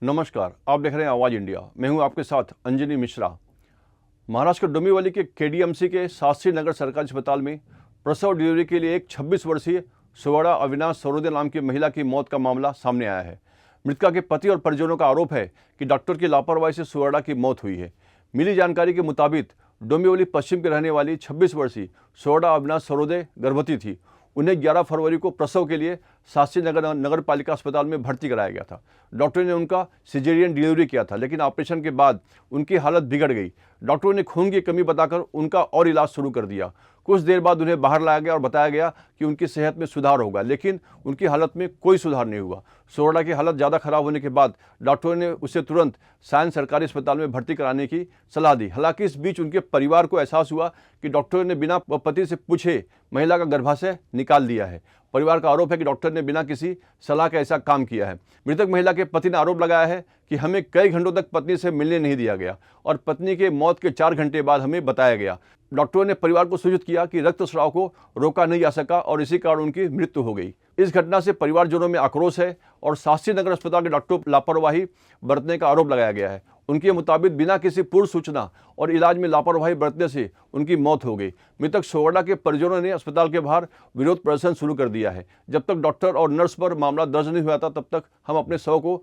नमस्कार, आप देख रहे हैं आवाज़ इंडिया। मैं हूं आपके साथ अंजनी मिश्रा। महाराष्ट्र के डोंबिवली के केडीएमसी के शास्त्री नगर सरकारी अस्पताल में प्रसव डिलीवरी के लिए एक 26 वर्षीय सुवर्णा अविनाश सरोदे नाम की महिला की मौत का मामला सामने आया है। मृतका के पति और परिजनों का आरोप है कि डॉक्टर की लापरवाही से सुवर्णा की मौत हुई है। मिली जानकारी के मुताबिक डोंबिवली पश्चिम के रहने वाली 26 वर्षीय सुवर्णा अविनाश सरोदे गर्भवती थी। उन्हें 11 फरवरी को प्रसव के लिए शास्त्री नगर पालिका अस्पताल में भर्ती कराया गया था। डॉक्टर ने उनका सिजेरियन डिलीवरी किया था, लेकिन ऑपरेशन के बाद उनकी हालत बिगड़ गई। डॉक्टरों ने खून की कमी बताकर उनका और इलाज शुरू कर दिया। कुछ देर बाद उन्हें बाहर लाया गया और बताया गया कि उनकी सेहत में सुधार होगा, लेकिन उनकी हालत में कोई सुधार नहीं हुआ। सुवर्णा की हालत ज़्यादा खराब होने के बाद डॉक्टरों ने उसे तुरंत सायन सरकारी अस्पताल में भर्ती कराने की सलाह दी। हालांकि इस बीच उनके परिवार को एहसास हुआ कि डॉक्टरों ने बिना पति से पूछे महिला का गर्भाशय निकाल दिया है। परिवार का आरोप है कि डॉक्टर ने बिना किसी सलाह के ऐसा काम किया है। मृतक महिला के पति ने आरोप लगाया है कि हमें कई घंटों तक पत्नी से मिलने नहीं दिया गया और पत्नी के मौत के 4 घंटे बाद हमें बताया गया। डॉक्टरों ने परिवार को सूचित किया कि रक्तस्राव को रोका नहीं जा सका और इसी कारण उनकी मृत्यु हो गई। इस घटना से परिवारजनों में आक्रोश है और शास्त्री नगर अस्पताल के डॉक्टर लापरवाही बरतने का आरोप लगाया गया है। उनके मुताबिक बिना किसी पूर्व सूचना और इलाज में लापरवाही बरतने से उनकी मौत हो गई। मृतक सुवर्णा के परिजनों ने अस्पताल के बाहर विरोध प्रदर्शन शुरू कर दिया है। जब तक डॉक्टर और नर्स पर मामला दर्ज नहीं हुआ था, तब तक हम अपने शव को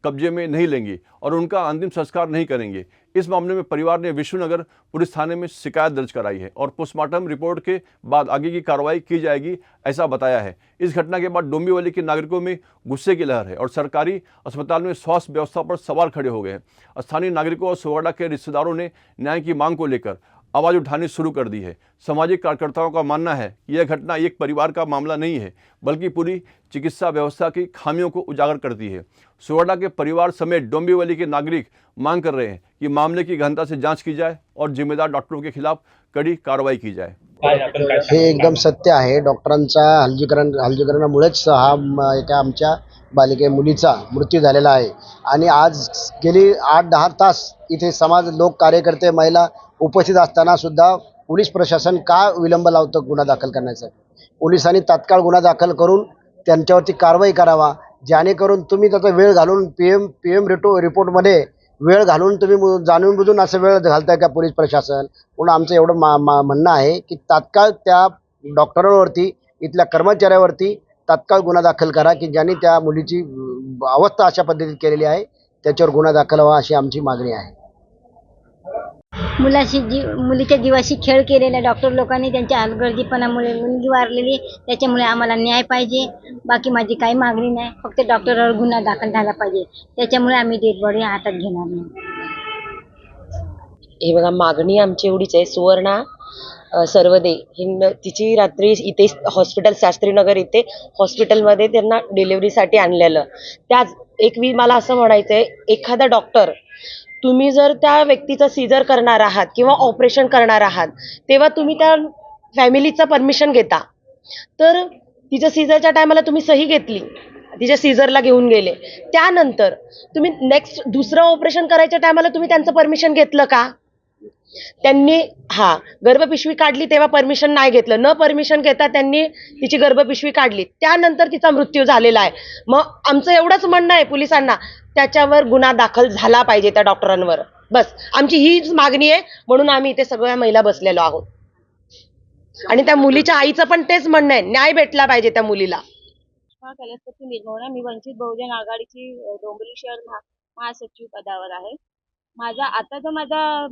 कब्जे में नहीं लेंगे और उनका अंतिम संस्कार नहीं करेंगे। इस मामले में परिवार ने विष्णुनगर पुलिस थाने में शिकायत दर्ज कराई है और पोस्टमार्टम रिपोर्ट के बाद आगे की कार्रवाई की जाएगी, ऐसा बताया है। इस घटना के बाद डोंबिवली के नागरिकों में गुस्से की लहर है और सरकारी अस्पताल में स्वास्थ्य व्यवस्था पर सवाल खड़े हो गए हैं। स्थानीय नागरिकों और सुवर्णा के रिश्तेदारों ने न्याय की मांग को लेकर आवाज़ उठानी शुरू कर दी है। सामाजिक कार्यकर्ताओं का मानना है कि यह घटना एक परिवार का मामला नहीं है, बल्कि पूरी चिकित्सा व्यवस्था की खामियों को उजागर करती है। सुवर्णा के परिवार समेत डोंबिवली के नागरिक मांग कर रहे हैं कि मामले की गहनता से जांच की जाए और जिम्मेदार डॉक्टरों के खिलाफ कड़ी कार्रवाई की जाए। हे एकदम सत्य आहे। डॉक्टरांचा हलगीकरणामुळेच एका आमच्या मुलीचा मृत्यू झालेला आहे आणि आज गेली 8-10 तास इथे समाज लोक कार्यकर्ते महिला उपस्थित असताना सुद्धा पोलीस प्रशासन का विलंब लावतं गुन्हा दाखल करण्यासाठी? पोलिसांनी तात्काळ गुन्हा दाखल करून त्यांच्यावरती कारवाई करावा, जेणेकरून तुम्ही त्याचा वेळ घालून पीएम रिपोर्टमध्ये वेळ घालून तुम्ही जाणून बुजून असं वेळ घालताय का पोलीस प्रशासन? म्हणून आमचं एवढं म्हणणं आहे की तात्काळ त्या डॉक्टरांवरती, इथल्या कर्मचाऱ्यावरती तात्काळ गुन्हा दाखल करा की ज्यांनी त्या मुलीची अवस्था अशा पद्धतीत केलेली आहे, त्याच्यावर गुन्हा दाखल व्हावा अशी आमची मागणी आहे। मुलीच्या जीवाशी खेळ केलेल्या डॉक्टर लोकांनी त्यांच्या हलगर्जीपणामुळे मुलगी वारलेली, त्याच्यामुळे आम्हाला न्याय पाहिजे। बाकी माझी काही मागणी नाही, फक्त डॉक्टरवर गुन्हा दाखल झाला पाहिजे, त्याच्यामुळे आम्ही डेड बॉडी हातात घेणार नाही। हे बघा, मागणी आमची एवढीच आहे। सुवर्णा सर्वदे तिची रात्री इथे हॉस्पिटल शास्त्रीनगर इथे हॉस्पिटलमध्ये त्यांना डिलिव्हरीसाठी आणलेलं। त्याच मला असं म्हणायचं आहे, एखादा डॉक्टर तुम्ही जर त्या व्यक्तीचं सीझर करणार आहात किंवा ऑपरेशन करणार आहात, तेव्हा तुम्ही त्या फॅमिलीचं परमिशन घेता। तर तिच्या सीझरच्या टायमाला तुम्ही सही घेतली, तिच्या सीझरला घेऊन गेले, त्यानंतर तुम्ही नेक्स्ट दुसरं ऑपरेशन करायच्या टायमाला तुम्ही त्यांचं परमिशन घेतलं का? त्यांनी गर्भपिशवी काढली तेव्हा परमिशन नाही घेतलं, न परमिशन घेता त्यांनी तिची गर्भपिशवी काढली, त्यानंतर तिचा मृत्यू झालेला आहे। मग आमचं एवढंच म्हणणं आहे पोलिसांना, त्याच्यावर गुन्हा दाखल झाला पाहिजे त्या डॉक्टरांवर। बस आमची हीच मागणी आहे, म्हणून आम्ही इथे सगळ्या महिला बसलेलो आहोत आणि त्या मुलीच्या आईचं पण तेच म्हणणं आहे, न्याय भेटला पाहिजे त्या मुलीला। कैलासपती निर्मोळा, मी वंचित बहुजन आघाडीची डोंबिवली शहर महासचिव पदावर आहे। आता तर माझा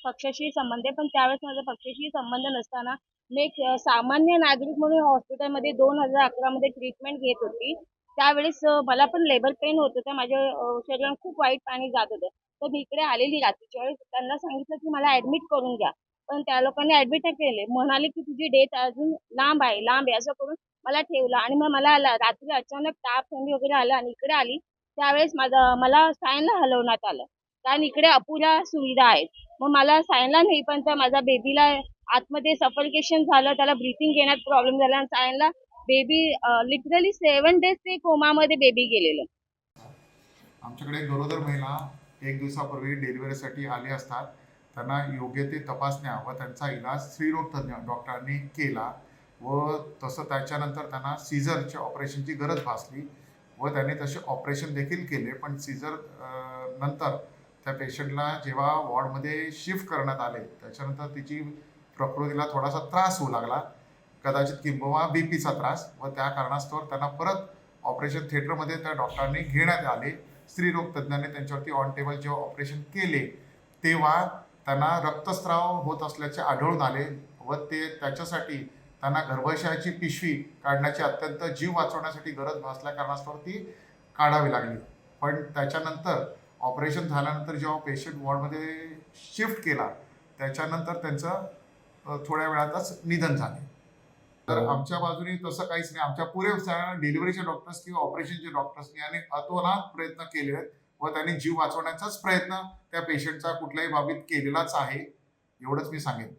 पक्षाशी संबंध आहे, पण त्यावेळेस माझा पक्षाशी संबंध नसताना मी एक सामान्य नागरिक म्हणून हॉस्पिटलमध्ये 2011 मध्ये ट्रीटमेंट घेत होती। त्यावेळेस मला पण लेबर पेन होत होतं, माझ्या शरीरात खूप वाईट पाणी जात होतं। तर मी इकडे आलेली रात्रीच्या वेळेस, त्यांना सांगितलं की मला ऍडमिट करून घ्या, पण त्या लोकांनी ऍडमिट नाही केले, म्हणाले की तुझी डेट अजून लांब आहे असं करून मला ठेवलं। आणि मग मला रात्री अचानक ताप थंडी वगैरे आलं आणि इकडे आली, त्यावेळेस मला सायनला हलवण्यात आलं, कारण इकडे अपुऱ्या सुविधा आहेत। मग मला सायनला नाही, पण माझ्या बेबीला आतमध्ये सफोकेशन झालं, त्याला ब्रीथिंग घेण्यात प्रॉब्लेम झाला आणि सायनला बेबी लिटरली 7 डेज ते कोमामध्ये बेबी गेलेलं। आमच्याकडे गरोदर महिला 1 दिवसापूर्वी डिलिव्हरीसाठी आले असतात, त्यांना योग्य ते तपासण्या व त्यांचा इलाज स्त्रीरोग तज्ञ डॉक्टरांनी केला व तसं त्याच्यानंतर त्यांना सीझरच्या ऑपरेशनची गरज भासली व त्यांनी तसे ऑपरेशन देखील केले, पण सीझर नंतर त्या पेशंटला जेव्हा वॉर्डमध्ये शिफ्ट करण्यात आले त्याच्यानंतर तिची प्रकृतीला थोडासा त्रास होऊ लागला, कदाचित किंबहुना बीपीचा त्रास, व त्या कारणास्तव त्यांना परत ऑपरेशन थिएटरमध्ये त्या डॉक्टरांनी घेण्यात आले. स्त्रीरोग तज्ज्ञांनी त्यांच्यावरती ऑन टेबल जेव्हा ऑपरेशन केले तेव्हा त्यांना रक्तस्राव होत असल्याचे आढळून आले व त्याच्यासाठी त्यांना गर्भाशयाची पिशवी काढण्याची अत्यंत जीव वाचवण्यासाठी गरज भासल्या कारणास्तव ती काढावी लागली. पण त्याच्यानंतर ऑपरेशन झाल्यानंतर जेव्हा पेशंट वॉर्डमध्ये शिफ्ट केला त्याच्यानंतर त्यांचं थोड्या वेळातच निधन झाले. तर आमच्या बाजूने तसं काहीच नाही. आमच्या पुरे डिलिव्हरीचे डॉक्टर्स किंवा ऑपरेशनचे डॉक्टर्सनी आणि अतोनात प्रयत्न केले आहेत व त्यांनी जीव वाचवण्याचाच प्रयत्न त्या पेशंटचा कुठल्याही बाबतीत केलेलाच आहे, एवढंच मी सांगेन.